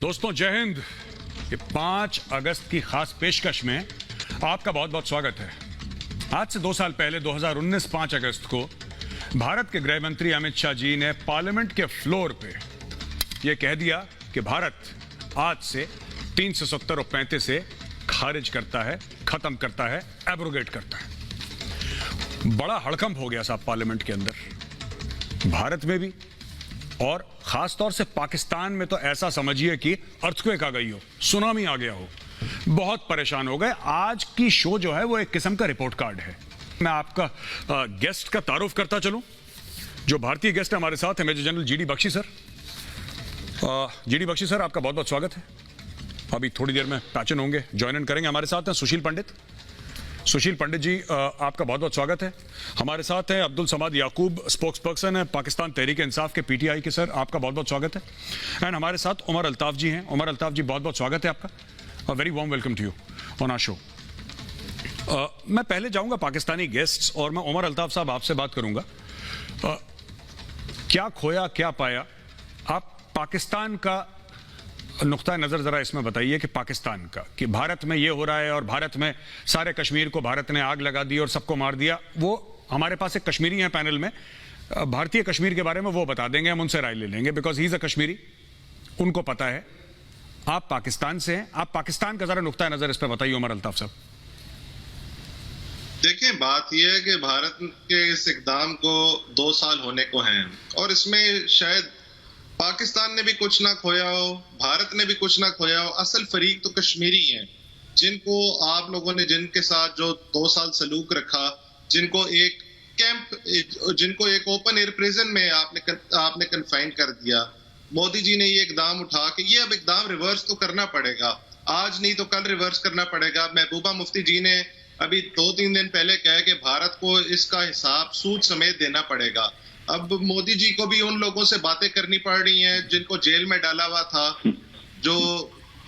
दोस्तों जय हिंद। ये 5 अगस्त की खास पेशकश में आपका बहुत बहुत स्वागत है। आज से 2 साल पहले 2019 5 अगस्त को भारत के गृह मंत्री अमित शाह जी ने पार्लियामेंट के फ्लोर पे ये कह दिया कि भारत आज से 370 और 35 से खारिज करता है, खत्म करता है, एब्रोगेट करता है। बड़ा हड़कंप हो गया साहब पार्लियामेंट के अंदर, भारत में भी और खास तौर से पाकिस्तान में। तो ऐसा समझिए कि अर्थक्वेक आ गई हो, सुनामी आ गया हो, बहुत परेशान हो गए। आज की शो जो है वो एक किस्म का रिपोर्ट कार्ड है। मैं आपका गेस्ट का तारुफ करता चलूं। जो भारतीय गेस्ट है हमारे साथ है major general GD Bakshi sir. GD Bakshi sir, आपका बहुत बहुत स्वागत है। अभी थोड़ी देर में पैचन होंगे, ज्वाइन इन करेंगे। हमारे साथ हैं सुशील पंडित। सुशील पंडित जी, आपका बहुत बहुत स्वागत है। हमारे साथ हैं अब्दुल समाद याकूब, स्पोक्स पर्सन है पाकिस्तान तहरीक इंसाफ के पीटीआई के। सर आपका बहुत बहुत स्वागत है। एंड हमारे साथ उमर अल्ताफ जी हैं। उमर अल्ताफ जी, बहुत बहुत स्वागत है आपका। Very warm welcome to you on our show. मैं पहले जाऊंगा पाकिस्तानी गेस्ट्स और मैं उमर अल्ताफ साहब आपसे बात करूंगा। क्या खोया क्या पाया, आप पाकिस्तान का नुक्ता नजर जरा इसमें बताइए कि पाकिस्तान का, कि भारत में ये हो रहा है और भारत में सारे कश्मीर को भारत ने आग लगा दी और सबको मार दिया। वो हमारे पास एक कश्मीरी हैं पैनल में, भारतीय कश्मीर के बारे में वो बता देंगे, हम उनसे राय ले लेंगे because he is a Kashmiri, उनको पता है। आप पाकिस्तान से हैं, आप पाकिस्तान का जरा नुक्ता नजर इस पर बताइए उमर अल्ताफ साहब। देखिए, बात यह है कि भारत के इस इकदाम को 2 साल होने को हैं और इसमें शायद पाकिस्तान ने भी कुछ ना खोया हो, भारत ने भी कुछ ना खोया हो। असल फरीक तो कश्मीरी हैं, जिनको आप लोगों ने, जिनके साथ जो 2 साल सलूक रखा, जिनको एक कैंप, जिनको एक ओपन एयर प्रिजन में आपने कन्फाइन कर दिया। मोदी जी ने ये इकदाम उठा के ये अब इकदाम रिवर्स तो करना पड़ेगा, आज नहीं तो कल रिवर्स करना पड़ेगा। महबूबा मुफ्ती जी ने अभी 2-3 दिन पहले कहा कि भारत को इसका हिसाब सूद समेत देना पड़ेगा। अब मोदी जी को भी उन लोगों से बातें करनी पड़ रही हैं जिनको जेल में डाला हुआ था, जो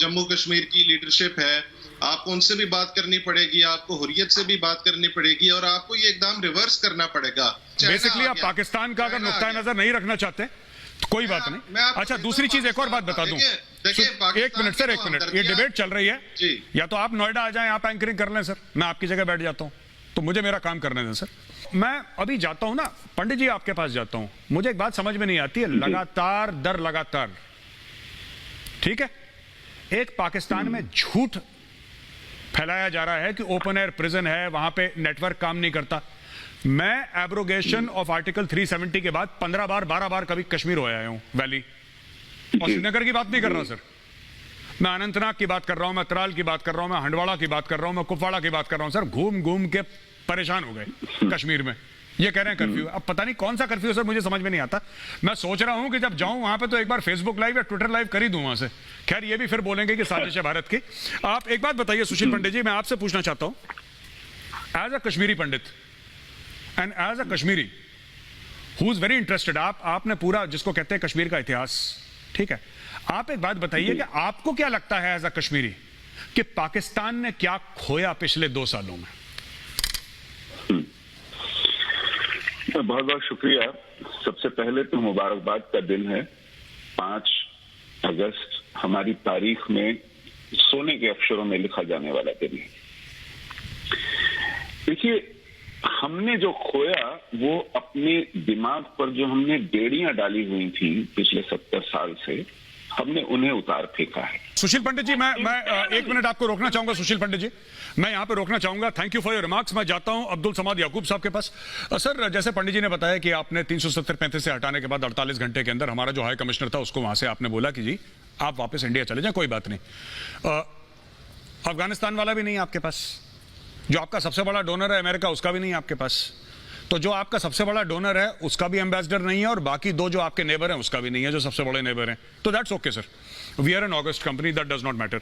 जम्मू कश्मीर की लीडरशिप है। आपको उनसे भी बात करनी पड़ेगी, आपको हुर्रियत से भी बात करनी पड़ेगी और आपको ये एकदम रिवर्स करना पड़ेगा। बेसिकली आप पाकिस्तान का अगर नुक्ता नजर नहीं रखना चाहते तो कोई बात नहीं। अच्छा, दूसरी चीज एक और बात बता दूं। एक मिनट सर, एक मिनट, ये डिबेट चल रही है, या तो आप नोएडा आ जाएं, आप एंकरिंग कर लें सर, मैं आपकी जगह बैठ जाता हूं, तो मुझे मेरा काम करने दें सर। मैं अभी जाता हूं ना पंडित जी, आपके पास जाता हूं। मुझे एक बात समझ में नहीं आती है, लगातार दर लगातार, ठीक है, एक पाकिस्तान में झूठ फैलाया जा रहा है कि ओपन एयर प्रिजन है, वहां पे नेटवर्क काम नहीं करता। मैं एब्रोगेशन ऑफ आर्टिकल 370 के बाद 15 बार 12 बार कभी कश्मीर हो आया हूं, वैली और श्रीनगर की बात नहीं कर रहा सर, मैं अनंतनाग की बात कर रहा हूं, मैं त्राल की बात कर रहा हूं, मैं हंडवाड़ा की बात कर रहा हूं, मैं कुपवाड़ा की बात कर रहा हूं। सर घूम घूम के परेशान हो गए कश्मीर में। ये कह रहे हैं कर्फ्यू, अब पता नहीं कौन सा कर्फ्यू सर, मुझे समझ में नहीं आता। मैं सोच रहा हूं कि जब जाऊं वहां पे तो एक बार फेसबुक लाइव या ट्विटर लाइव कर ही दूं वहां से। खैर ये भी फिर बोलेंगे कि साजिश है भारत की। आप एक बात बताइए सुशील पंडित जी, मैं आपसे पूछना चाहता हूं as a Kashmiri Pandit and as a Kashmiri who is very interested, आपने पूरा जिसको कहते हैं कश्मीर का इतिहास, ठीक है, आप एक बात बताइए कि आपको क्या लगता है एज अ कश्मीरी कि पाकिस्तान ने क्या खोया पिछले 2 सालों में? बहुत बहुत शुक्रिया। सबसे पहले तो मुबारकबाद का दिन है। 5 अगस्त हमारी तारीख में सोने के अक्षरों में लिखा जाने वाला दिन है। देखिए, हमने जो खोया वो अपने दिमाग पर जो हमने बेड़ियां डाली हुई थी पिछले 70 साल से, हमने उन्हें उतार फेंका है। सुशील पंडित जी, मैं 1 मिनट आपको रोकना चाहूंगा। सुशील पंडित जी, मैं यहां पे रोकना चाहूंगा। Thank you for your remarks. मैं जाता हूं अब्दुल समाद याकूब साहब के पास। सर, जैसे पंडित जी ने बताया कि आपने 370-35 से हटाने के बाद 48 घंटे के अंदर हमारा जो हाई कमिश्नर था उसको वहां से आपने बोला कि जी आप वापस इंडिया चले जाए, कोई बात नहीं। अफगानिस्तान वाला भी नहीं आपके पास, जो आपका सबसे बड़ा डोनर है अमेरिका, उसका भी नहीं आपके पास, तो जो आपका सबसे बड़ा डोनर है उसका भी एम्बेसडर नहीं है और बाकी 2 जो आपके नेबर हैं उसका भी नहीं है, जो सबसे बड़े नेबर हैं। तो that's okay sir, we are an august company, that does not matter.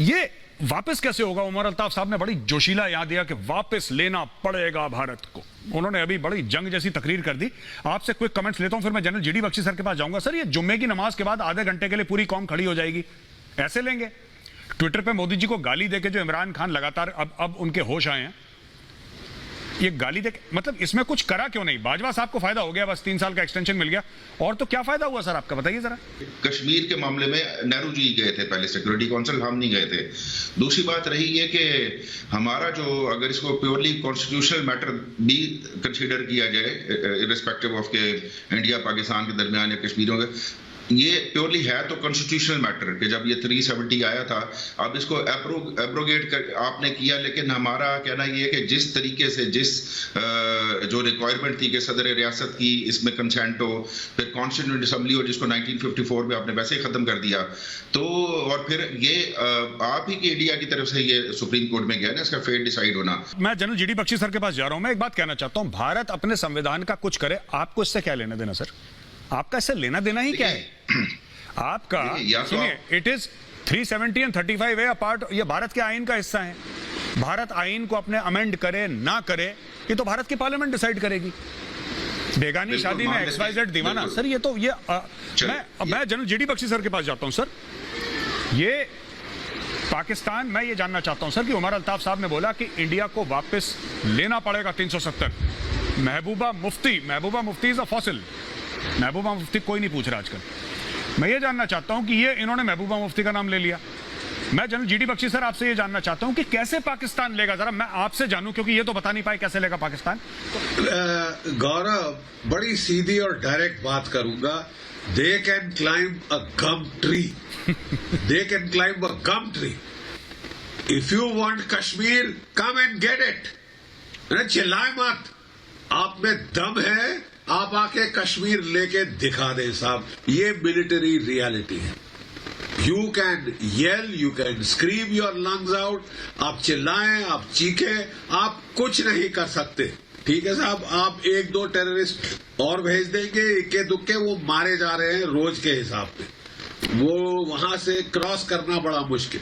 ये वापस कैसे होगा? उमर अल्ताफ साहब ने बड़ी जोशीला याद दिया कि वापस लेना पड़ेगा भारत को। उन्होंने अभी बड़ी जंग जैसी तकरीर कर दी। आपसे क्विक कमेंट्स लेता हूं, फिर मैं जनरल जीडी बख्शी सर के पास जाऊंगा। सर, ये जुम्मे की नमाज के बाद आधे घंटे के लिए पूरी कौम खड़ी हो जाएगी, ऐसे लेंगे? ट्विटर पे मोदी जी को गाली देके जो इमरान खान लगातार अब उनके होश आए हैं, ये गाली दे, मतलब इसमें कुछ करा क्यों नहीं? बाजवा साहब को फायदा हो गया, बस 3 साल का एक्सटेंशन मिल गया, और तो क्या फायदा हुआ सर आपका, बताइए जरा। कश्मीर के मामले में नेहरू जी गए थे पहले सिक्योरिटी काउंसिल, हम नहीं गए थे। दूसरी बात रही है कि हमारा जो, अगर इसको प्योरली कॉन्स्टिट्यूशनल मैटर भी कंसीडर किया जाए, इर्रिस्पेक्टिव ऑफ के इंडिया पाकिस्तान के दरमियान या कश्मीरों के, ये प्योरली है तो कॉन्स्टिट्यूशनल मैटर कि जब ये 370 आया था, अब इसको एब्रोगेट कर आपने किया, लेकिन हमारा कहना ये है कि जिस तरीके से जो रिक्वायरमेंट थी कि सदर रियासत की इसमें कंसेंट हो, फिर कॉन्स्टिट्यूएंट असेंबली हो जिसको 1954 में आपने वैसे ही खत्म कर दिया, तो और फिर ये आप ही की इंडिया की तरफ से ये सुप्रीम कोर्ट में गया ना, इसका फेट डिसाइड होना। मैं जनरल जीडी बख्शी सर के पास जा रहा हूं। मैं एक बात कहना चाहता हूं, भारत अपने संविधान का कुछ करे, आपको इससे क्या लेना देना सर? आपका इससे लेना देना ही क्या है? आपका सुनिए, it is 370 and 35A a part, ये भारत के आईन का हिस्सा है। भारत आईन को अपने अमेंड करे ना करे, ये तो भारत की पार्लियामेंट डिसाइड करेगी। बेगानी शादी में XYZ दीवाना, सर ये तो ये मैं जनरल जीडी बख्शी सर के पास जाता हूं। सर ये पाकिस्तान, मैं ये जानना चाहता हूं सर कि उमर अल्ताफ साहब ने बोला कि इंडिया को वापस लेना पड़ेगा 370। Mehbooba Mufti is a fossil. Mehbooba Mufti कोई नहीं पूछ रहा आजकल। मैं ये जानना चाहता हूं कि ये इन्होंने महबूबा मुफ्ती का नाम ले लिया। मैं जनरल जीडी बख्शी सर आपसे ये जानना चाहता हूं कि कैसे पाकिस्तान लेगा, जरा मैं आपसे जानूं, क्योंकि ये तो बता नहीं पाए कैसे लेगा पाकिस्तान। गौरव, बड़ी सीधी और डायरेक्ट बात करूंगा। They can climb a gum tree. They can climb a gum tree. If you want Kashmir, come and get it. चिल्लाए मत, आप में दम है, आप आके कश्मीर लेके दिखा दें साहब। ये मिलिट्री रियलिटी है। You can yell, you can scream your lungs out, आप चिल्लाएं, आप चीखें, आप कुछ नहीं कर सकते। ठीक है साहब, आप 1-2 टेररिस्ट और भेज देंगे, इक्के दुक्के वो मारे जा रहे हैं रोज के हिसाब पे। वो वहां से क्रॉस करना बड़ा मुश्किल।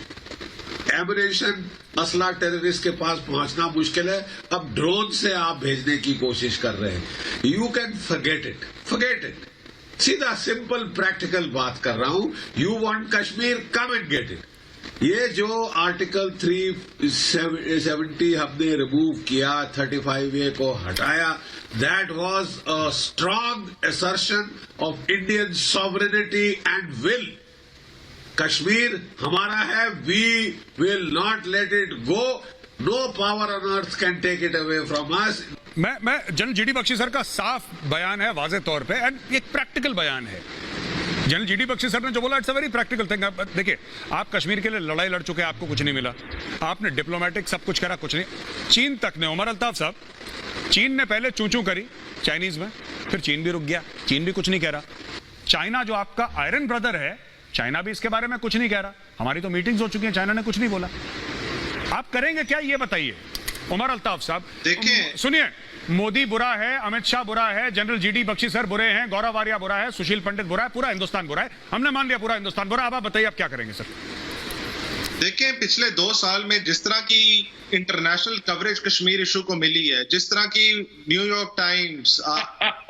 एमिनेशन, असला टेररिस्ट के पास पहुंचना मुश्किल है। अब ड्रोन से आप भेजने की कोशिश कर रहे हैं। You can forget it. सीधा सिंपल प्रैक्टिकल बात कर रहा हूं। You want Kashmir, come and get it. ये जो आर्टिकल 370 हमने रिमूव किया, 35A को हटाया, that was a strong assertion of Indian sovereignty and will. Kashmir हमारा है, we will not let it go. No power on earth can take it away from us. मैं general GD Bakshi sir का साफ बयान है, वाज़ेह तौर पे, एंड एक प्रैक्टिकल बयान है। जनरल जीडी बख्शी सर ने जो बोला, it's a very practical thing. देखिए, आप कश्मीर के लिए लड़ाई लड़ चुके हैं, आपको कुछ नहीं मिला। आपने डिप्लोमेटिक सब कुछ करा, कुछ नहीं। चीन तक ने, उमर अल्ताफ साहब, चीन ने पहले चूं करी चाइनीज में, फिर चीन भी रुक गया, चीन भी कुछ नहीं कह रहा। चाइना जो आपका आयरन ब्रदर है, चाइना भी इसके बारे में कुछ नहीं कह रहा। हमारी तो मीटिंग्स हो चुकी हैं, चाइना ने कुछ नहीं बोला। आप करेंगे क्या, ये बताइए उमर अल्ताफ साहब। देखिए, सुनिए, मोदी बुरा है, अमित शाह बुरा है, जनरल जीडी बख्शी सर बुरे हैं, गौरव आर्या बुरा है, सुशील पंडित बुरा है, पूरा हिंदुस्तान बुरा है। हमने मान लिया पूरा हिंदुस्तान बुरा। अब आप बताइए आप क्या करेंगे सर? देखिए, पिछले 2 साल में जिस तरह की इंटरनेशनल कवरेज कश्मीर इशू को मिली है, जिस तरह की न्यूयॉर्क टाइम्स,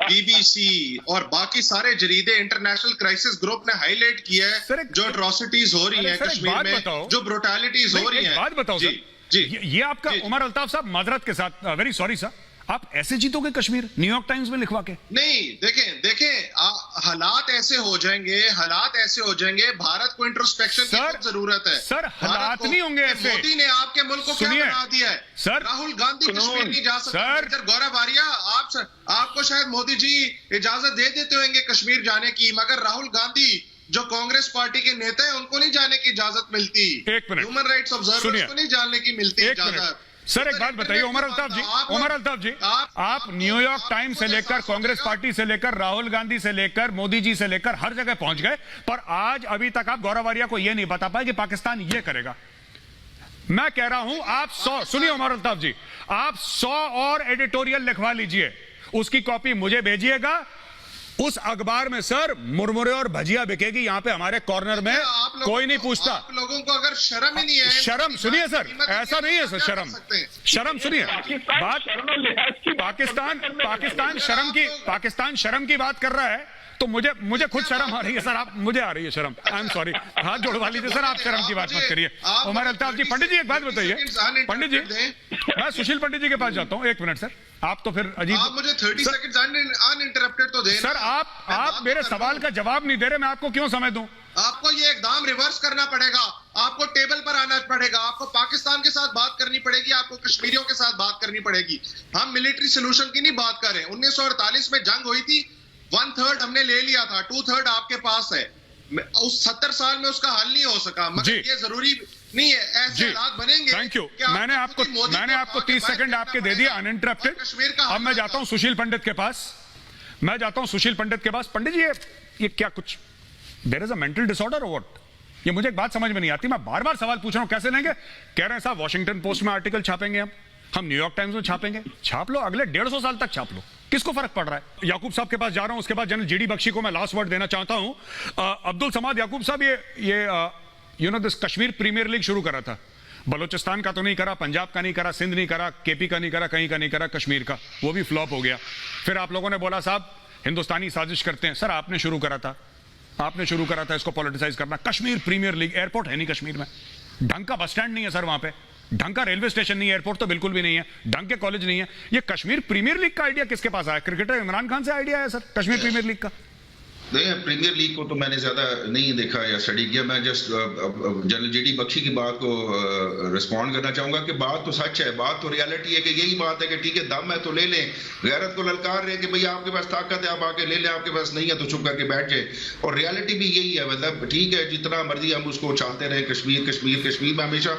BBC और बाकी सारे जरीदे, इंटरनेशनल क्राइसिस ग्रुप ने हाईलाइट किया है जो एट्रोसिटीज हो रही हैं कश्मीर में, जो ब्रुटैलिटीज हो रही हैं। बात बताओ सर, ये आपका उमर अल्ताफ साहब, माजरत के साथ, वेरी सॉरी सर, आप ऐसे जीतोगे कश्मीर न्यूयॉर्क टाइम्स में लिखवा के? नहीं, देखें, हालात ऐसे हो जाएंगे, भारत को इंट्रोस्पेक्शन की जरूरत है। सर, हालात नहीं होंगे ऐसे। मोदी ने आपके मुल्क को क्या बना दिया है सर? राहुल गांधी कश्मीर नहीं जा सकते। गौरव आर्या, आपको शायद मोदी जी इजाजत दे देते होंगे कश्मीर जाने की, मगर राहुल गांधी जो कांग्रेस पार्टी के नेता है, उनको नहीं जाने की इजाजत मिलती। ह्यूमन राइट्स ऑब्जर्वर्स को नहीं जाने की मिलती इजाजत। सर एक बात बताइए उमर अल्ताफ जी, आप न्यूयॉर्क टाइम्स से लेकर, कांग्रेस पार्टी से लेकर, राहुल गांधी से लेकर, मोदी जी से लेकर हर जगह पहुंच गए, पर आज अभी तक आप गौरव आर्या को यह नहीं बता पाए कि पाकिस्तान ये करेगा। मैं कह रहा हूं आप 100, सुनिए उमर अल्ताफ जी, आप 100 और एडिटोरियल लिखवा लीजिए, उसकी कॉपी मुझे भेजिएगा। उस अखबार में सर मुरमुरे और भजिया बिकेगी, यहाँ पे हमारे कॉर्नर में कोई नहीं पूछता। आप लोगों को अगर शर्म ही नहीं है, शर्म, सुनिए सर, ऐसा नहीं है सर, शर्म सुनिए बात, पाकिस्तान शर्म की बात कर रहा है तो मुझे खुद शर्म आ रही है सर। आप, मुझे आ रही है शर्म, आई एम सॉरी, हाथ जोड़वा लीजिए सर, आप शर्म की बात मत करिए। उमर अल्ताफ जी, पंडित जी एक बात बताइए, पंडित जी मैं सुशील पंडित जी के पास जाता हूँ, एक मिनट सर, आप तो फिर अजीब, आप मुझे 30 सेकंड्स अनइंटरप्टेड तो दें सर। आप मेरे सवाल का जवाब नहीं दे रहे, मैं आपको क्यों समय दूं? आपको ये एकदम रिवर्स करना पड़ेगा, आपको टेबल पर आना पड़ेगा, आपको पाकिस्तान के साथ बात करनी पड़ेगी, आपको कश्मीरियों के साथ बात करनी पड़ेगी। हम मिलिट्री सोल्यूशन की नहीं बात कर रहे। 1948 में जंग हुई थी, 1/3 हमने ले लिया था, 2/3 आपके पास है। उस 70 साल में उसका हल नहीं हो सका, मगर ये जरूरी नहीं है, ऐसे हालात बनेंगे। थैंक यू, मैंने आपको 30 सेकंड आपके दे दिया अनइंटरप्टेड। अब मैं जाता हूं सुशील पंडित के पास, पंडित जी ये क्या कुछ there is a mental disorder और व्हाट? ये मुझे एक बात समझ में नहीं आती, मैं बार बार सवाल पूछ रहा हूं, कैसे लेंगे? कह रहे हैं साहब वॉशिंगटन पोस्ट में आर्टिकल छापेंगे, हम न्यूयॉर्क टाइम्स में छापेंगे। छाप लो, अगले 150 साल तक छाप लो, किसको फर्क पड़ रहा है? याकूब साहब के पास जा रहा हूं, उसके बाद जनरल जीडी बख्शी को मैं लास्ट वर्ड देना चाहता हूं। अब्दुल समाद याकूब साहब, ये you know this Kashmir premier league शुरू करा था, बलोचिस्तान का तो नहीं करा, पंजाब का नहीं करा, सिंध नहीं करा, केपी का नहीं करा, कहीं का नहीं करा, कश्मीर का, वो भी फ्लॉप हो गया। फिर आप लोगों ने बोला साहब हिंदुस्तानी साजिश करते हैं। सर आपने शुरू करा था इसको पॉलिटिसाइज करना। कश्मीर प्रीमियर लीग, एयरपोर्ट है नहीं कश्मीर में, ढंग का बस स्टैंड नहीं है सर वहां पे, ढंग का रेलवे स्टेशन नहीं है, एयरपोर्ट तो बिल्कुल भी नहीं है, ढंग के कॉलेज नहीं है। ये कश्मीर प्रीमियर लीग का आइडिया किसके पास आया? क्रिकेटर इमरान खान से आइडिया है सर कश्मीर प्रीमियर लीग का? नहीं, प्रीमियर लीग को तो मैंने ज्यादा नहीं देखा या स्टडी किया। मैं जस्ट जनरल जीडी बख्शी की बात को रिस्पॉन्ड करना चाहूंगा कि बात तो सच है, बात तो रियलिटी है कि यही बात है कि ठीक है दम है तो ले लें, गैरत को ललकार रहे कि भाई आपके पास ताकत है आप आके ले लें, आपके पास नहीं है तो चुप करके बैठ जाए। और रियलिटी भी यही है, मतलब ठीक है जितना मर्जी हम उसको चाहते रहे कश्मीर में हमेशा